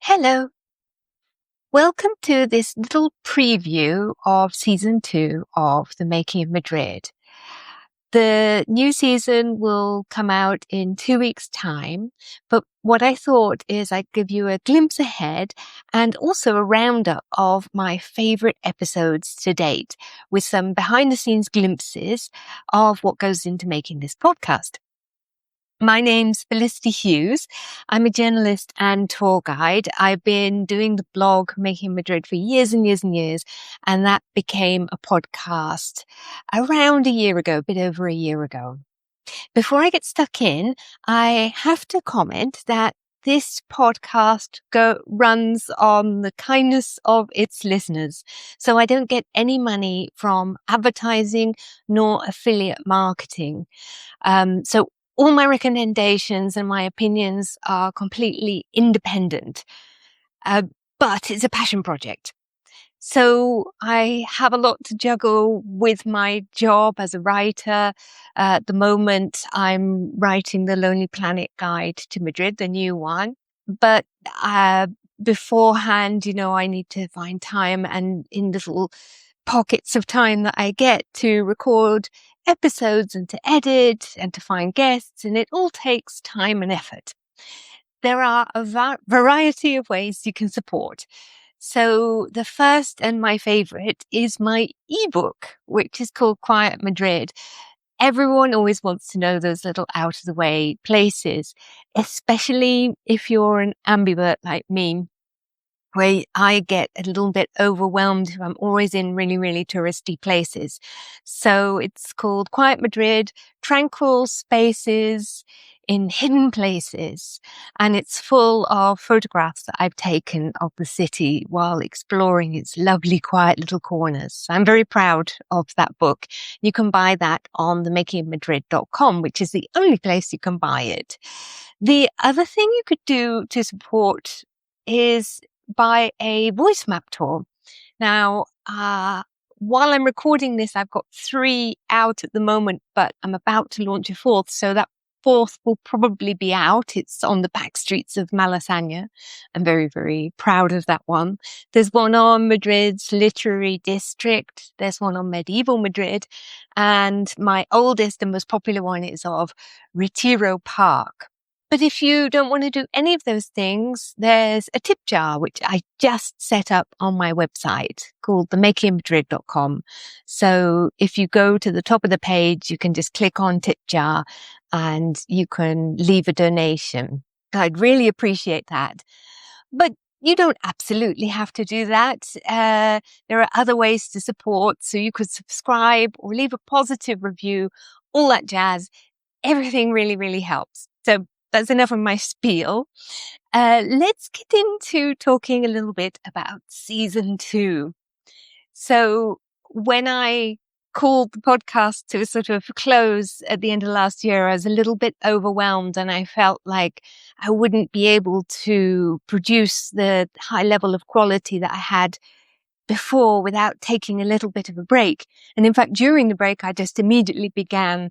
Hello. Welcome to this little preview of season 2 of The Making of Madrid. The new season will come out in 2 weeks' time, but what I thought is I'd give you a glimpse ahead and also a roundup of my favorite episodes to date with some behind the scenes glimpses of what goes into making this podcast. My name's Felicity Hughes. I'm a journalist and tour guide. I've been doing the blog Making Madrid for years and years and years, and that became a podcast around a year ago, a bit over a year ago. Before I get stuck in, I have to comment that this podcast runs on the kindness of its listeners. So I don't get any money from advertising nor affiliate marketing. So all my recommendations and my opinions are completely independent, but it's a passion project. So I have a lot to juggle with my job as a writer. At the moment, I'm writing the Lonely Planet Guide to Madrid, the new one. But beforehand, I need to find time and in little pockets of time that I get to record episodes and to edit and to find guests, and it all takes time and effort. There are a variety of ways you can support. So the first and my favorite is my ebook, which is called Quiet Madrid. Everyone always wants to know those little out of the way places, especially if you're an ambivert like me, where I get a little bit overwhelmed if I'm always in really, really touristy places. So it's called Quiet Madrid, Tranquil Spaces in Hidden Places. And it's full of photographs that I've taken of the city while exploring its lovely, quiet little corners. I'm very proud of that book. You can buy that on themakingofmadrid.com, which is the only place you can buy it. The other thing you could do to support is buy a voice map tour. Now, while I'm recording this, I've got 3 out at the moment, but I'm about to launch a 4th. So that 4th will probably be out. It's on the back streets of Malasaña. I'm very, very proud of that one. There's one on Madrid's literary district. There's one on medieval Madrid. And my oldest and most popular one is of Retiro Park. But if you don't want to do any of those things, there's a tip jar, which I just set up on my website called themakingofmadrid.com. So if you go to the top of the page, you can just click on tip jar and you can leave a donation. I'd really appreciate that. But you don't absolutely have to do that. There are other ways to support. So you could subscribe or leave a positive review, all that jazz. Everything really, really helps. So that's enough of my spiel. Let's get into talking a little bit about season 2. So when I called the podcast to a sort of close at the end of last year, I was a little bit overwhelmed and I felt like I wouldn't be able to produce the high level of quality that I had before without taking a little bit of a break. And in fact, during the break, I just immediately began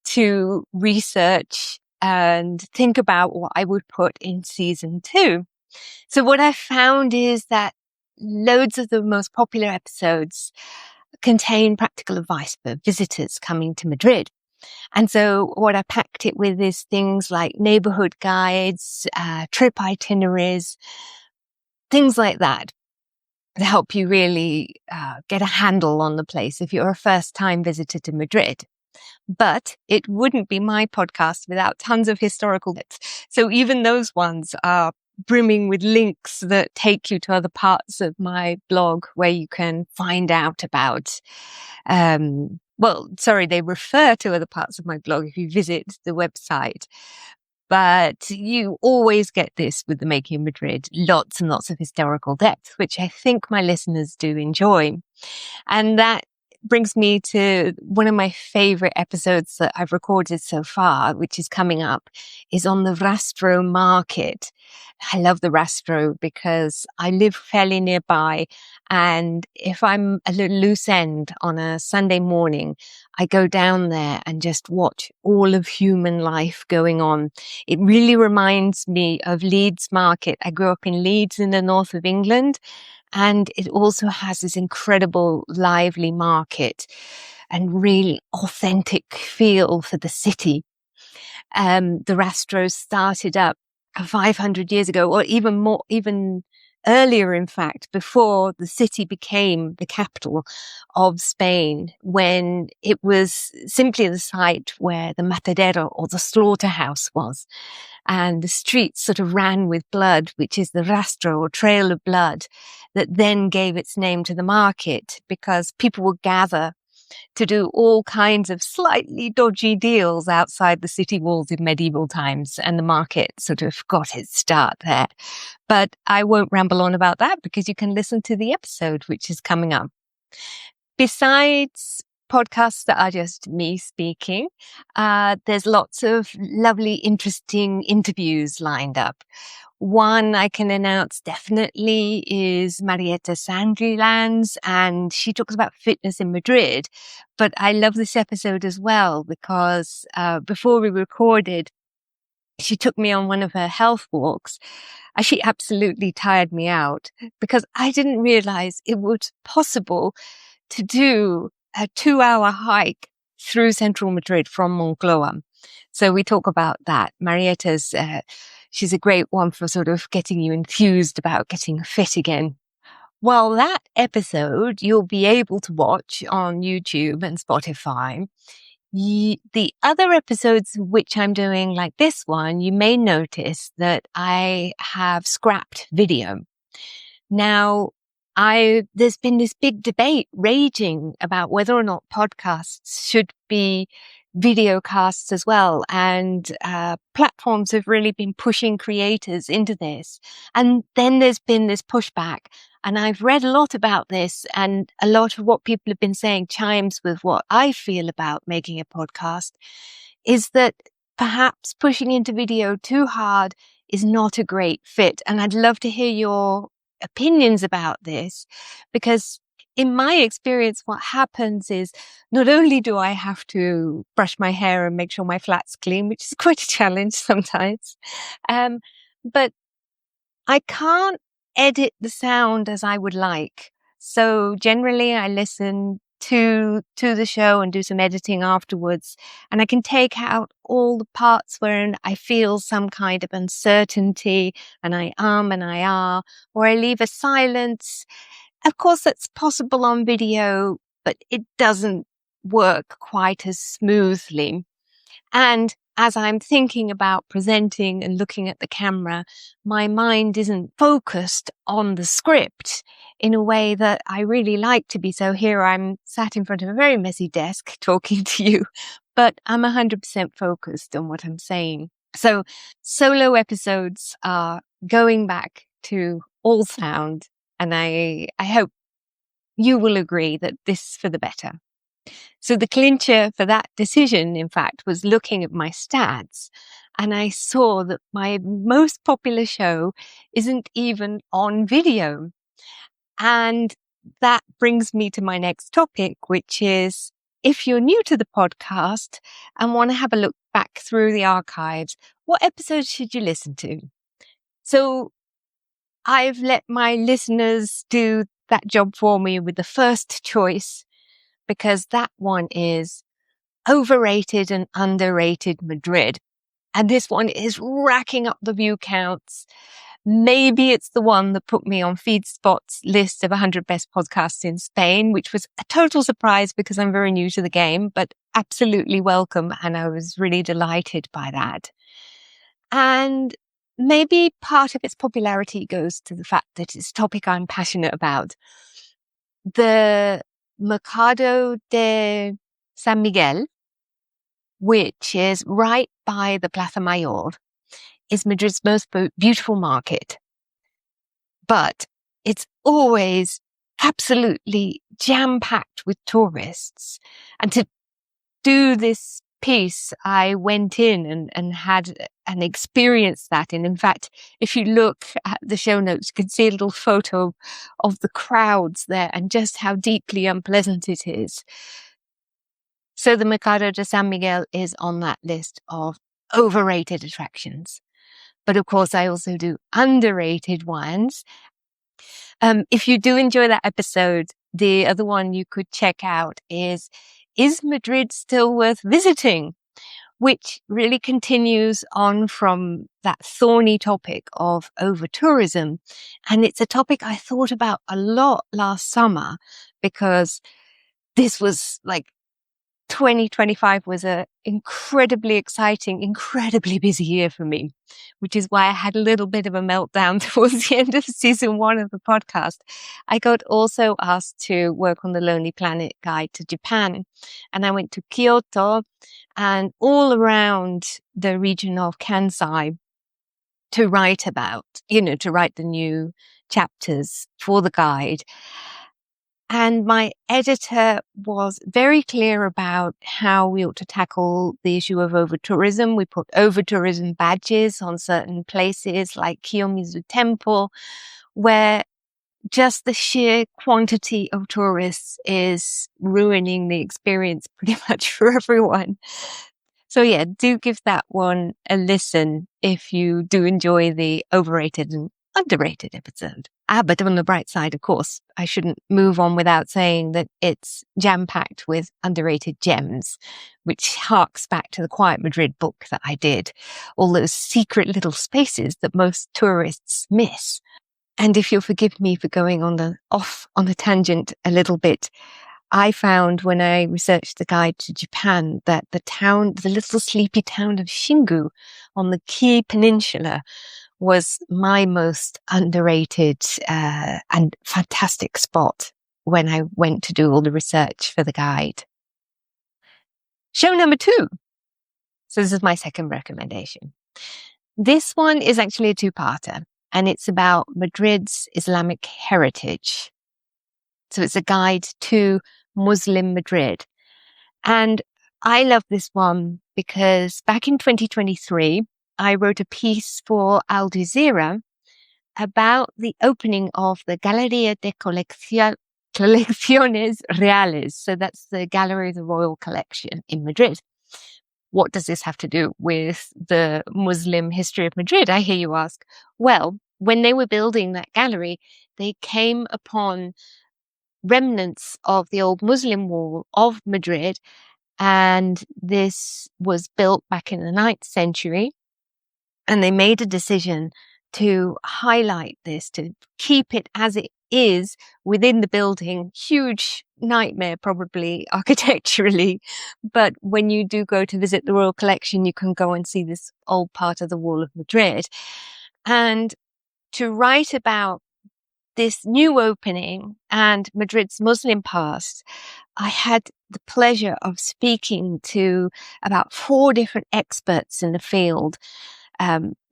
to research and think about what I would put in season 2. So what I found is that loads of the most popular episodes contain practical advice for visitors coming to Madrid. And so what I packed it with is things like neighbourhood guides, trip itineraries, things like that to help you really get a handle on the place if you're a first-time visitor to Madrid. But it wouldn't be my podcast without tons of historical bits. So even those ones are brimming with links that take you to other parts of my blog where you can find out about, they refer to other parts of my blog if you visit the website. But you always get this with the Making of Madrid, lots and lots of historical depth, which I think my listeners do enjoy. And that brings me to one of my favorite episodes that I've recorded so far, which is coming up, is on the Rastro market. I love the Rastro because I live fairly nearby. And if I'm at a loose end on a Sunday morning, I go down there and just watch all of human life going on. It really reminds me of Leeds Market. I grew up in Leeds in the north of England, and it also has this incredible lively market and really authentic feel for the city. The Rastro started up 500 years ago, or even more, even earlier, in fact, before the city became the capital of Spain, when it was simply the site where the matadero, or the slaughterhouse, was. And the streets sort of ran with blood, which is the rastro, or trail of blood, that then gave its name to the market, because people would gather to do all kinds of slightly dodgy deals outside the city walls in medieval times, and the market sort of got its start there. But I won't ramble on about that, because you can listen to the episode, which is coming up. Besides podcasts that are just me speaking, there's lots of lovely, interesting interviews lined up. One I can announce definitely is Marieta Sandrilands, and she talks about fitness in Madrid. But I love this episode as well because before we recorded, she took me on one of her health walks. She absolutely tired me out because I didn't realize it was possible to do a 2-hour hike through central Madrid from Moncloa. So we talk about that. Marieta's, she's a great one for sort of getting you enthused about getting fit again. Well, that episode you'll be able to watch on YouTube and Spotify. The other episodes which I'm doing, like this one, you may notice that I have scrapped video. Now, there's been this big debate raging about whether or not podcasts should be video casts as well. And platforms have really been pushing creators into this. And then there's been this pushback. And I've read a lot about this, and a lot of what people have been saying chimes with what I feel about making a podcast, is that perhaps pushing into video too hard is not a great fit. And I'd love to hear your opinions about this, because in my experience, what happens is not only do I have to brush my hair and make sure my flat's clean, which is quite a challenge sometimes, but I can't edit the sound as I would like. So generally I listen to the show and do some editing afterwards, and I can take out all the parts where I feel some kind of uncertainty, and I and I are, or I leave a silence. Of course, that's possible on video, but it doesn't work quite as smoothly. And as I'm thinking about presenting and looking at the camera, my mind isn't focused on the script in a way that I really like to be. So here I'm sat in front of a very messy desk talking to you, but I'm 100% focused on what I'm saying. So solo episodes are going back to all sound, and I hope you will agree that this is for the better. So the clincher for that decision, in fact, was looking at my stats, and I saw that my most popular show isn't even on video. And that brings me to my next topic, which is, if you're new to the podcast and want to have a look back through the archives, what episodes should you listen to? So I've let my listeners do that job for me with the first choice, because that one is Overrated and Underrated Madrid. And this one is racking up the view counts. Maybe it's the one that put me on FeedSpot's list of 100 best podcasts in Spain, which was a total surprise because I'm very new to the game, but absolutely welcome. And I was really delighted by that. And maybe part of its popularity goes to the fact that it's a topic I'm passionate about. The Mercado de San Miguel, which is right by the Plaza Mayor, is Madrid's most beautiful market. But it's always absolutely jam-packed with tourists. And to do this piece, I went in and had an experience that. And in fact, if you look at the show notes, you can see a little photo of the crowds there and just how deeply unpleasant it is. So the Mercado de San Miguel is on that list of overrated attractions. But of course, I also do underrated ones. If you do enjoy that episode, the other one you could check out is Madrid still worth visiting? Which really continues on from that thorny topic of over-tourism. And it's a topic I thought about a lot last summer because this was 2025 was a incredibly exciting, incredibly busy year for me, which is why I had a little bit of a meltdown towards the end of season 1 of the podcast. I got also asked to work on the Lonely Planet guide to Japan, and I went to Kyoto and all around the region of Kansai to write the new chapters for the guide. And my editor was very clear about how we ought to tackle the issue of over-tourism. We put over-tourism badges on certain places like Kiyomizu Temple, where just the sheer quantity of tourists is ruining the experience pretty much for everyone. So yeah, do give that one a listen if you do enjoy the overrated and underrated episode. But on the bright side, of course, I shouldn't move on without saying that it's jam-packed with underrated gems, which harks back to the Quiet Madrid book that I did. All those secret little spaces that most tourists miss. And if you'll forgive me for going off on the tangent a little bit, I found when I researched the guide to Japan that the little sleepy town of Shingu on the Kii Peninsula was my most underrated and fantastic spot when I went to do all the research for the guide. Show number 2. So this is my second recommendation. This one is actually a 2-parter, and it's about Madrid's Islamic heritage. So it's a guide to Muslim Madrid. And I love this one because back in 2023, I wrote a piece for Al Jazeera about the opening of the Galería de Colecciones Reales. So that's the Gallery of the Royal Collection in Madrid. What does this have to do with the Muslim history of Madrid, I hear you ask? Well, when they were building that gallery, they came upon remnants of the old Muslim wall of Madrid. And this was built back in the 9th century. And they made a decision to highlight this, to keep it as it is within the building. Huge nightmare, probably architecturally. But when you do go to visit the Royal Collection, you can go and see this old part of the wall of Madrid. And to write about this new opening and Madrid's Muslim past, I had the pleasure of speaking to about 4 different experts in the field,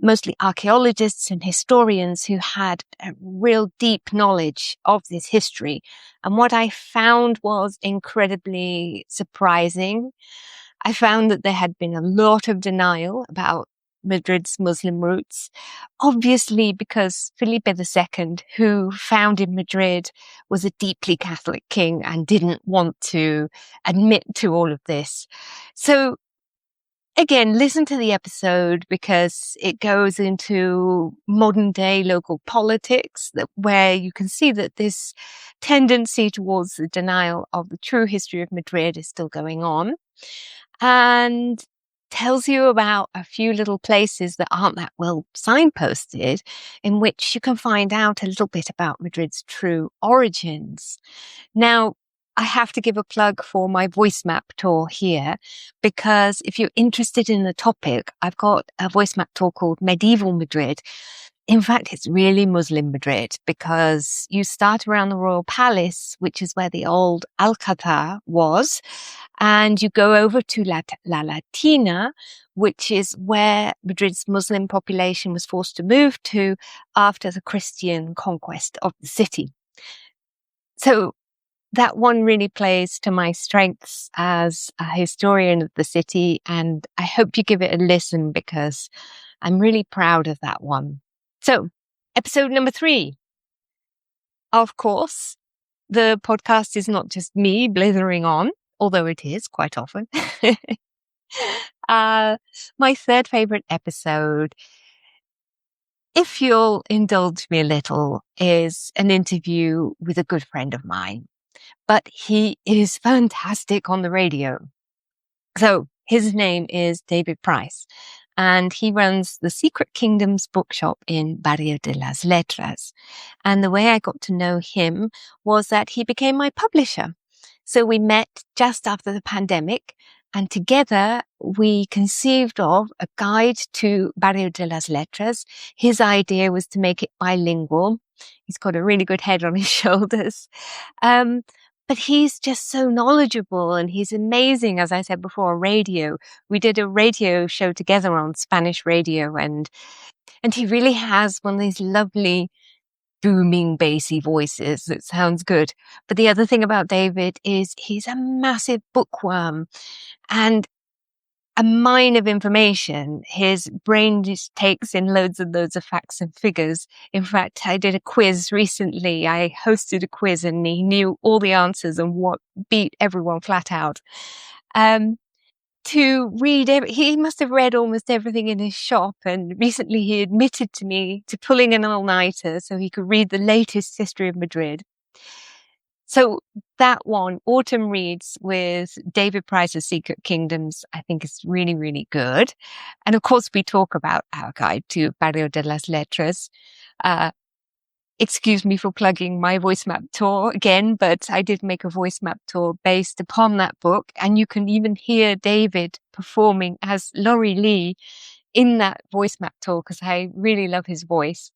mostly archaeologists and historians who had a real deep knowledge of this history. And what I found was incredibly surprising. I found that there had been a lot of denial about Madrid's Muslim roots, obviously because Felipe II, who founded Madrid, was a deeply Catholic king and didn't want to admit to all of this. So again, listen to the episode because it goes into modern day local politics where you can see that this tendency towards the denial of the true history of Madrid is still going on. And tells you about a few little places that aren't that well signposted in which you can find out a little bit about Madrid's true origins. Now, I have to give a plug for my voice map tour here because if you're interested in the topic, I've got a voice map tour called Medieval Madrid. In fact, it's really Muslim Madrid because you start around the Royal Palace, which is where the old Alcazar was, and you go over to La Latina, which is where Madrid's Muslim population was forced to move to after the Christian conquest of the city. So that one really plays to my strengths as a historian of the city, and I hope you give it a listen because I'm really proud of that one. So, episode number 3. Of course, the podcast is not just me blithering on. although it is quite often. My third favorite episode, if you'll indulge me a little, is an interview with a good friend of mine. But he is fantastic on the radio. So his name is David Price, and he runs the Secret Kingdoms bookshop in Barrio de las Letras. And the way I got to know him was that he became my publisher. So we met just after the pandemic, and together we conceived of a guide to Barrio de las Letras. His idea was to make it bilingual. He's got a really good head on his shoulders. But he's just so knowledgeable and he's amazing. As I said before, on radio. We did a radio show together on Spanish radio, and he really has one of these lovely booming bassy voices that sounds good. But the other thing about David is he's a massive bookworm and a mine of information. His brain just takes in loads and loads of facts and figures. In fact, I did a quiz recently. I hosted a quiz and he knew all the answers and what beat everyone flat out. To read, he must have read almost everything in his shop. And recently he admitted to me to pulling an all-nighter so he could read the latest history of Madrid. So that one, Autumn Reads with David Price's Secret Kingdoms, I think is really, really good. And of course, we talk about our guide to Barrio de las Letras. Excuse me for plugging my voice map tour again, but I did make a voice map tour based upon that book. And you can even hear David performing as Laurie Lee in that voice map tour because I really love his voice.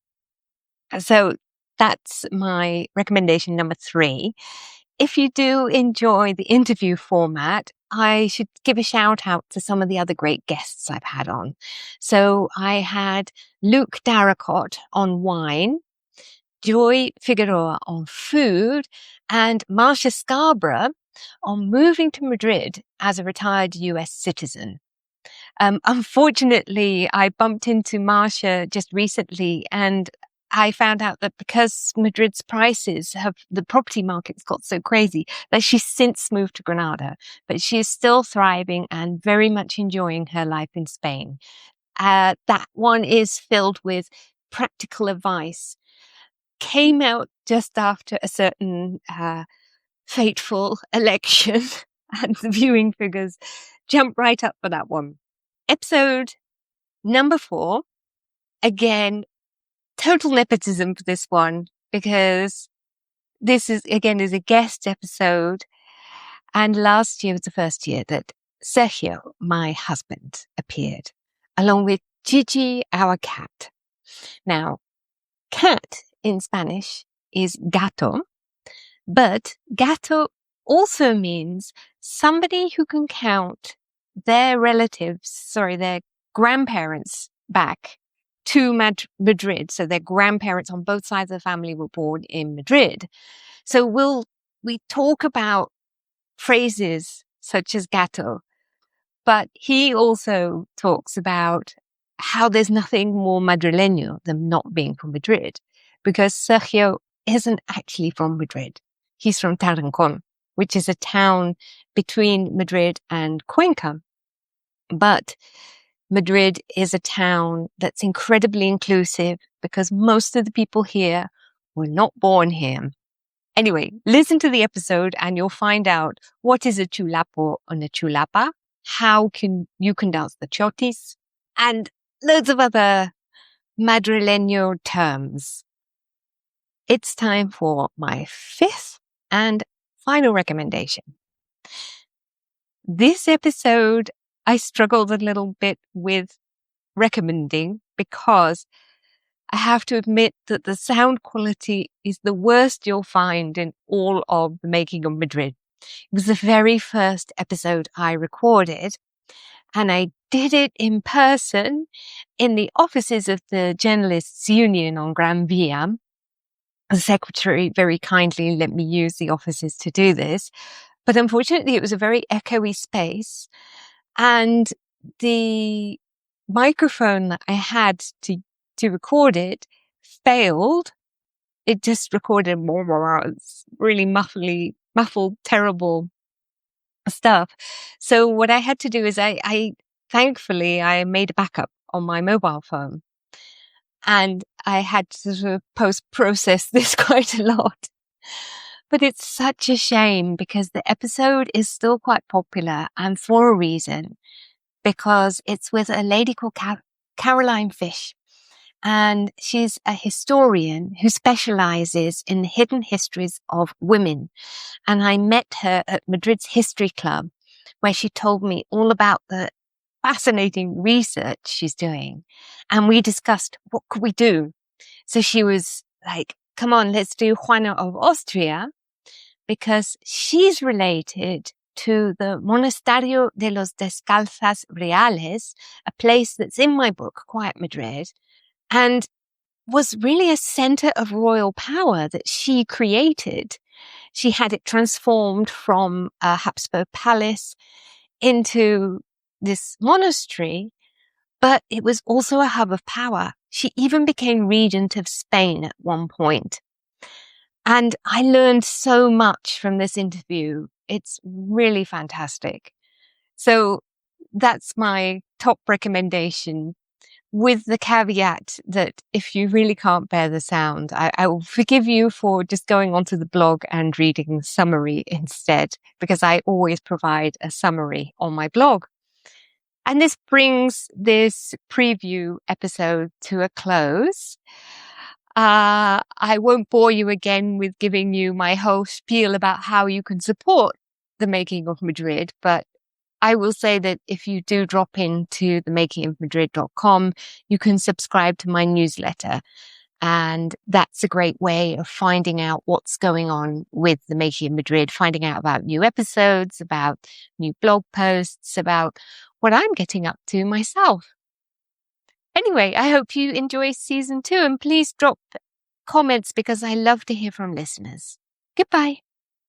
So that's my recommendation number 3. If you do enjoy the interview format, I should give a shout out to some of the other great guests I've had on. So I had Luke Darracott on wine, Joy Figueroa on food, and Marcia Scarborough on moving to Madrid as a retired US citizen. Unfortunately, I bumped into Marcia just recently and I found out that because Madrid's prices the property market's got so crazy that she's since moved to Granada, but she is still thriving and very much enjoying her life in Spain. That one is filled with practical advice. Came out just after a certain fateful election and the viewing figures jumped right up for that one. Episode number 4, again, total nepotism for this one because this is a guest episode. And last year was the first year that Sergio, my husband, appeared along with Gigi, our cat. Now, cat in Spanish is gato, but gato also means somebody who can count their grandparents back to Madrid. So their grandparents on both sides of the family were born in Madrid. So we talk about phrases such as gato, but he also talks about how there's nothing more madrileño than not being from Madrid, because Sergio isn't actually from Madrid. He's from Tarancón, which is a town between Madrid and Cuenca. But Madrid is a town that's incredibly inclusive because most of the people here were not born here. Anyway, listen to the episode and you'll find out what is a chulapo and a chulapa, how you can dance the chotis, and loads of other Madrileño terms. It's time for my 5th and final recommendation. This episode, I struggled a little bit with recommending because I have to admit that the sound quality is the worst you'll find in all of the Making of Madrid. It was the very first episode I recorded, and I did it in person in the offices of the Journalists Union on Gran Via. The secretary very kindly let me use the offices to do this, but unfortunately it was a very echoey space, and the microphone that I had to record it failed. It just recorded more. It's really muffled, terrible stuff. So what I had to do is thankfully I made a backup on my mobile phone, and I had to sort of post-process this quite a lot. But it's such a shame because the episode is still quite popular, and for a reason, because it's with a lady called Caroline Fish. And she's a historian who specializes in the hidden histories of women. And I met her at Madrid's History Club, where she told me all about the fascinating research she's doing. And we discussed what could we do. So she was like, come on, let's do Juana of Austria, because she's related to the Monasterio de los Descalzas Reales, a place that's in my book, Quiet Madrid, and was really a center of royal power that she created. She had it transformed from a Habsburg palace into this monastery, but it was also a hub of power. She even became regent of Spain at one point. And I learned so much from this interview. It's really fantastic. So that's my top recommendation, with the caveat that if you really can't bear the sound, I will forgive you for just going onto the blog and reading the summary instead, because I always provide a summary on my blog. And this brings this preview episode to a close. I won't bore you again with giving you my whole spiel about how you can support the Making of Madrid, but I will say that if you do drop into the makingofmadrid.com, you can subscribe to my newsletter. And that's a great way of finding out what's going on with the Making of Madrid, finding out about new episodes, about new blog posts, about what I'm getting up to myself. Anyway, I hope you enjoy season 2, and please drop comments because I love to hear from listeners. Goodbye.